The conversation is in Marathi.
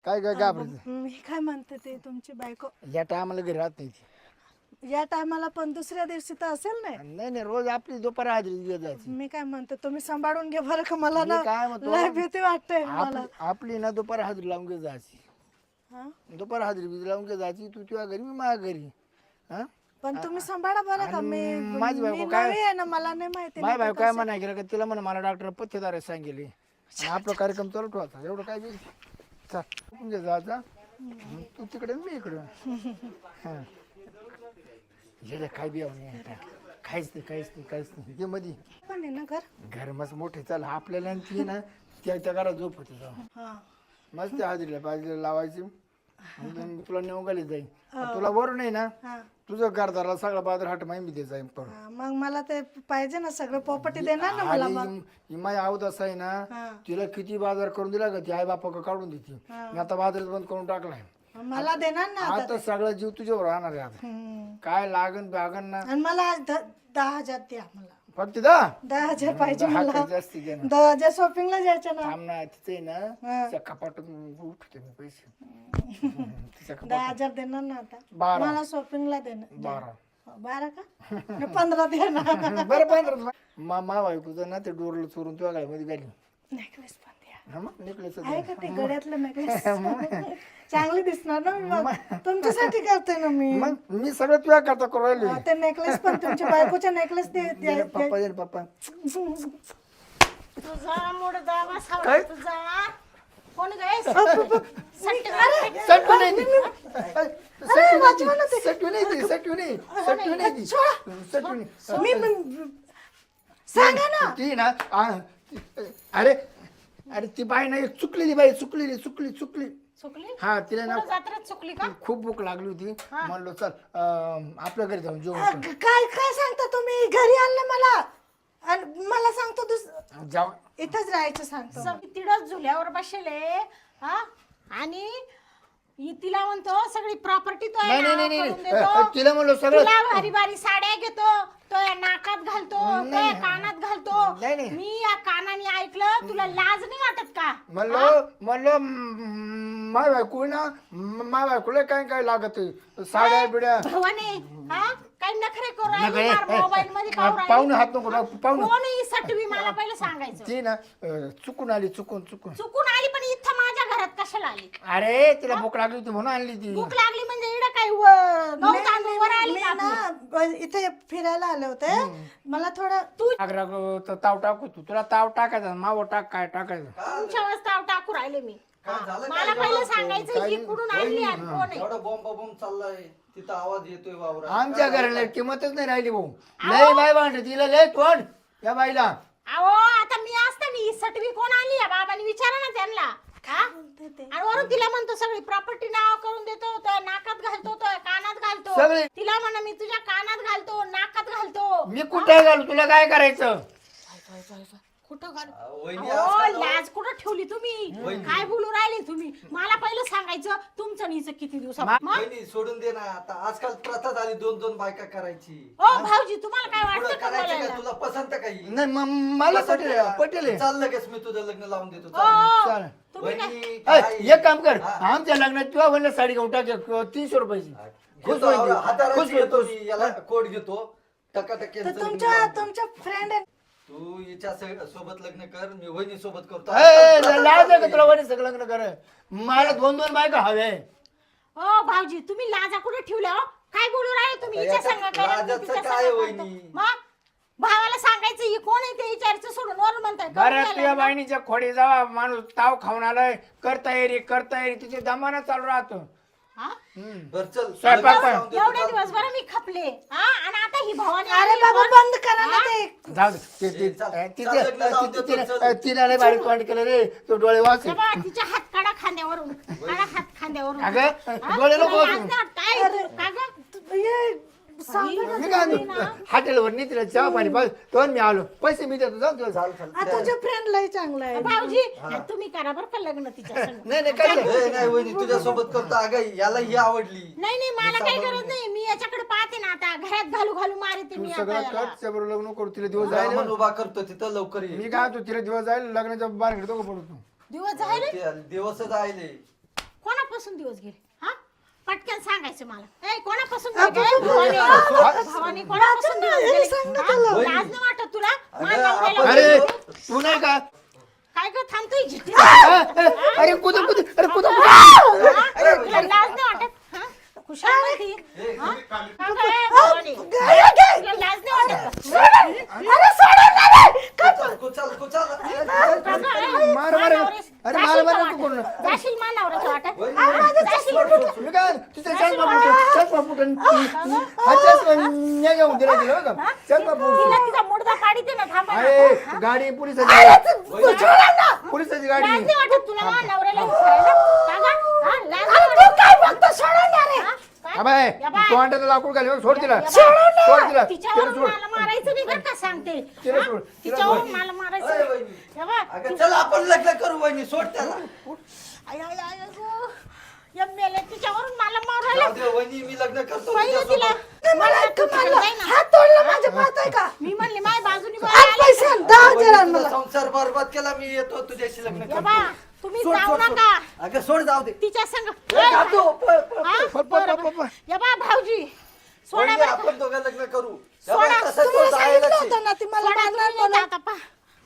काय काय घाबरायचं? मी काय म्हणते ते तुमची बायको या टायमाला घरी राहत नाही ती. या टायमाला पण दुसऱ्या दिवशी तर असेल नाही. नाही नाही, रोज आपली दुपार हजेरी घेत जायची. मी काय म्हणते तुम्ही सांभाळून घ्या बरं का, मला मी ना काय म्हणतो, लय भीती वाटते मला. आपली ना दुपार हजेरी लावून घेत जायची. हा? दुपार हजेरी लावून घेत जायची. तू तुझ्या घरी, मी माझ्या घरी. हा, पण तुम्ही सांभाळा बरं का. मी माझी बायको मी काय- नवी आहे ना, मला नाही माहिती. माझ्या बायको काय म्हणा गेलं का, तिला म्हणा मला डॉक्टर पथ्येदार सांगेले आपला कार्यक्रम चालू ठेवायचा. एवढं काय बी. चल जायचा, तू तिकडे मी इकडं. हा, गेलं काय बी काहीच नाही ते मध्ये पण आहे ना घर. घर मस्त मोठे. चल आपल्याला आणि ती ना त्या घरात झोप होते जाऊन. हा. मस्त हाजरीला बाजूला लावायची. आणि तुला नेऊन जाईल. तुला बरं नाही ना, हा. तुझं घरदाराला सगळा बाजार हाट माहिती दे जाईल. पण हा, मग मला ते पाहिजे ना, सगळं प्रॉपर्टी देणार ना मला मग. माझी आवत असं आहे ना, हा. तिला किती बाजार करून दिला का ती आई बापा काढून देते. मी आता बाजारात बंद करून टाकलाय. मला देणार ना आता. आता सगळा जीव तुझ्यावर राहणार आहे आता. काय लागन बागन ना. आणि मला आज 10,000 द्या मला. फक्त 10 पाहिजे मला. जास्ती घे ना. 10,000 शॉपिंगला जायचं ना. थांब ना, तिथे आहे ना हा. त्या कपाटातून उठते मी पैसे. तिच्या कपाटात 10,000 देणार ना आता. 12. मला शॉपिंगला देणार. 12. 12 का? 15 द्या ना. बरं 15. मा बायकोचं ना ते डोरलं चोरून तुझ्या गाडीमध्ये गेली. नेकलेस पण द्या. हा मग नेकलेस आहे का ते गळ्यातलं नेकलेस? चांगली दिसणार ना मी मग. तुमच्यासाठी करते ना मी. मग मी सगळं तुझ्या करता करू राहिलो. हा, ते नेकलेस पण तुमच्या बायकोच्या नेकलेस पप्पा दे पप्पा. तुझा मुडदा काय? बसावला तुझा. कोण गए? सटू नाही ती. सटू नाही. सांगा ना. ती ना अरे ती बाई नाही, चुकलेली बाई, चुकली. चुकली? हा, तिला ना जात्रात चुकली का? खूप भूक लागली होती. म्हणलो चल आपल्या घरी जाऊन जेवण करू. काय सांगता तुम्ही? घरी आणलं मला आणि मला सांगतो जाऊ. इथंच राहायचं सांगतो. तिडच झुल्यावर बसले हा, आणि तिला म्हणतो सगळी प्रॉपर्टी तो नाही नावावर नाही करून नाही, देतो. तिला म्हणलो सगळं. तिला भारी भारी साड्या घेतो, तो या नाकात घालतो, तो या कानात घालतो. नाही, नाही. मी या कानाने ऐकलं, तुला लाज नाही वाटत का? म्हणलो माय बायको ना, माय बायकोला काय लागत साड्या बिड्या. भवाने हा, काही नखरे करू नखरे? राहिली मोबाईल मध्ये पाहुणे हात नको टाकू, पाहुणे. कोणी सटवी मला पहिलं सांगायचं. ती ना चुकून आली, चुकून. चुकून आली पण इथं माझ्या घरात कशाला आली? अरे तिला भूक लागली होती म्हणून आणली ती. भूक लागली म्हणजे इकडं काही गहू तांदूळ वर आली मी का आपली? ना इथे फिरायला आले होते. मला थोडं तू ताव टाकू तू, तुला ताव टाकायचा मावं टाक, काय टाकायचं. तुमच्या वाजता टाकू राहिले मी. मला पहिलं सांगायचं ही कुठून आणली आणि कोण आहे? एवढा बॉम्ब चाललाय, तिथं आवाज येतोय वावरात. आमच्या घराला किंमतच नाही राहिली भाऊ. लय बाय भांड तिला लय तोंड या बाईला. अहो आता मी असताना ही सटवी कोण आणली या बाबांनी विचारा ना त्यांना. हा? आणि वरून तिला म्हणतो सगळी प्रॉपर्टी नाव करून देतो, तो नाकात घालतो, तो कानात घालतो. सगळे. तिला म्हणा मी तुझ्या कानात घालतो, नाकात घालतो. मी कुठे घालू, तुला काय करायचं? कुठं घाल? वहिनी अहो, आजकाल लाज कुठं ठेवली तुम्ही? काय बोलू राहिले तुम्ही? मला पहिलं सांगायचं तुमचं नीचं किती दिवसा वहिनी सोडून दे ना. आता आजकाल प्रथा झाली 2-2 बायका करायची. ओ भाऊजी तुम्हाला काय पुढं वाटतं का करायचं बोलायला? का? तुला पसंत काही नाही मला पटेल. चाल लगेच मी तुझं लग्न लावून देतो. ओ, चाल. चालेल. तुम्ही काय? वहिनी ऐ, काय? एक काम कर, आमच्या लग्नात तुला म्हणलं साडी घेऊन टाक 300 रुपयाची. खुश घेतो, होईल ती. हाताराची खुश घेतो होईल. मी, याला कोट घेतो. टकाटक तर तुमच्या फ्रेंड आहे. तू हिच्या सोबत लग्न कर, मी वहिनी सोबत करतो. लाज आहे का तुला वडील सगळं लग्न कर? मला 2-2 बायका हवे. ओ भाऊजी तुम्ही लाजा कुठे ठेवल्या हो? काय बोलू राहिले तुम्ही? आता हिच्या याच्यात संग करा, लाजाचं तिच्या काय संग वहिनी? करतो. मग भावाला सांगायचं ही कोण आहे ते विचारायचं सोडून वरून म्हणताय करून घरात गेला तुझ्या ना. बहिणीच्या खोडी जावा, माणूस ताव खाऊन आलाय, करता येरी तिचे दमाना चालू राहतो. हा? बर चल स्वयंपाक लग्न कर. लावून देतो. एवढे दिवस बरं मी खपले हा, आणि आता ही भवानी अरे आली बाबा कोण? बंद करा ना ते. जाऊ दे. तिला लय भारी तोंड केलं रे, तो डोळे वाच. तेव्हा तिच्या हात काढा खांद्यावरून, काढा हात खांद्यावरून. अगं, हा? डोळे नको तुला वाचू. लाज नाही वाटत? काय? का गं? ये, सांगा ना. मी काय हॉटेलवर नाही तिला चहा पाणी पाहिजे तो मी आलो, पैसे मी देतो, जाऊ तुला. हा, तुझ्या फ्रेंड लय चांगला आहे. भाऊजी तुम्ही करा बरं का लग्न तिच्या संग. नाही काय नाही. ए, नाही वहिनी तुझ्या सोबत करतो. अगं याला ही आवडली. नाही मला काही गरज नाही. मी याच्याकडे पाहते ना आता, घरात घालू मारते तू मी सगळं आता कर, याला. त्याबरोबर लग्न करू, तिला दिवस ब्राह्मण जायला. उभा करतो तिथं लवकर ये. मी काय होतो तिला दिवस जायला लग्नाच्या बाहेर घेतो का पडतो. दिवस झाले ते दिवसच आले. कोणापासून दिवस गेले हा पटकन सांगायचं मला ए कोणापासून गेले? भावानी कोणापासून दिवस गेले हा? लाज नाही वाटत तुला माझ्या नवऱ्याला अरे बोलतो. तू नाही का काय ग थांबतोय जिथे? अरे कुठं अरे कुठं तुला लाज नाही वाटत हा? खुशाल माहिती हा? का गं, ए, भावानी? तुला लाज नाही वाटत का? कुचल कुचल का गं, ए, मार मार मानावरेस- अरे जाशील मार का मार तू वाटत? करून जाशील मानावऱ्याचं वाटत मी काय तिथे चष्मा फुटून हा चष्मा नाही घेऊन दिला तिला बघा चष्मा फुटून तिला तिचा मुडदा पाडी दे ना थांबा ना. अरे गाडी पोलिसाची पोलिसाची गाडी लाज नाही वाटत तुला मा नवऱ्याला विचारायला? का गं? हा, लाज नाही वाटत? हा? काय? अबे या बाय. तू अंड्याचं लाकूड घाल सोड तिला या बाय. सोड तिला तिच्यावरून सोड मला मारायचं नाही बरं का सांगते तिला हा? सोड, तिला तिच्यावरून सोड. मला मारायचं अरे नाही. वहिनी. या बाय. अगं चल आपण लग्न करू वहिनी सोड त्याला आय, आय, आय, गं. या मेल्या तिच्यावरून मला मारायला जाऊ दे वहिनी मी लग्न करतो पहिले तिला तुझ्यासोबत. मला तू तिकडे जाय ना. हात तोडला माझ्या पाहताय का मी म्हणले माझ्या बाजूनी आज बोलायला आले. पैसे आण, 10,000 आण वहिनी, मला तुझा संसार बरबाद केला मी येतो तुझ्याशी लग्न या करतो बा तुम्ही सोड, जाऊ सोड, सोड. नका अगं सोड जाऊ दे तिच्या संग ए, जातो, पळ, पळ. हा? पळ, पळ, पळ, पळ, पळ. या बा भाऊजी सोडा वहिनी, बरं का. आपण दोघं लग्न करू सोडा, तसं तो तुम्ही जायलाच सांगितलं आहे. होतं ना ती मला सोडा मारणार तुम्ही म्हणून आता पा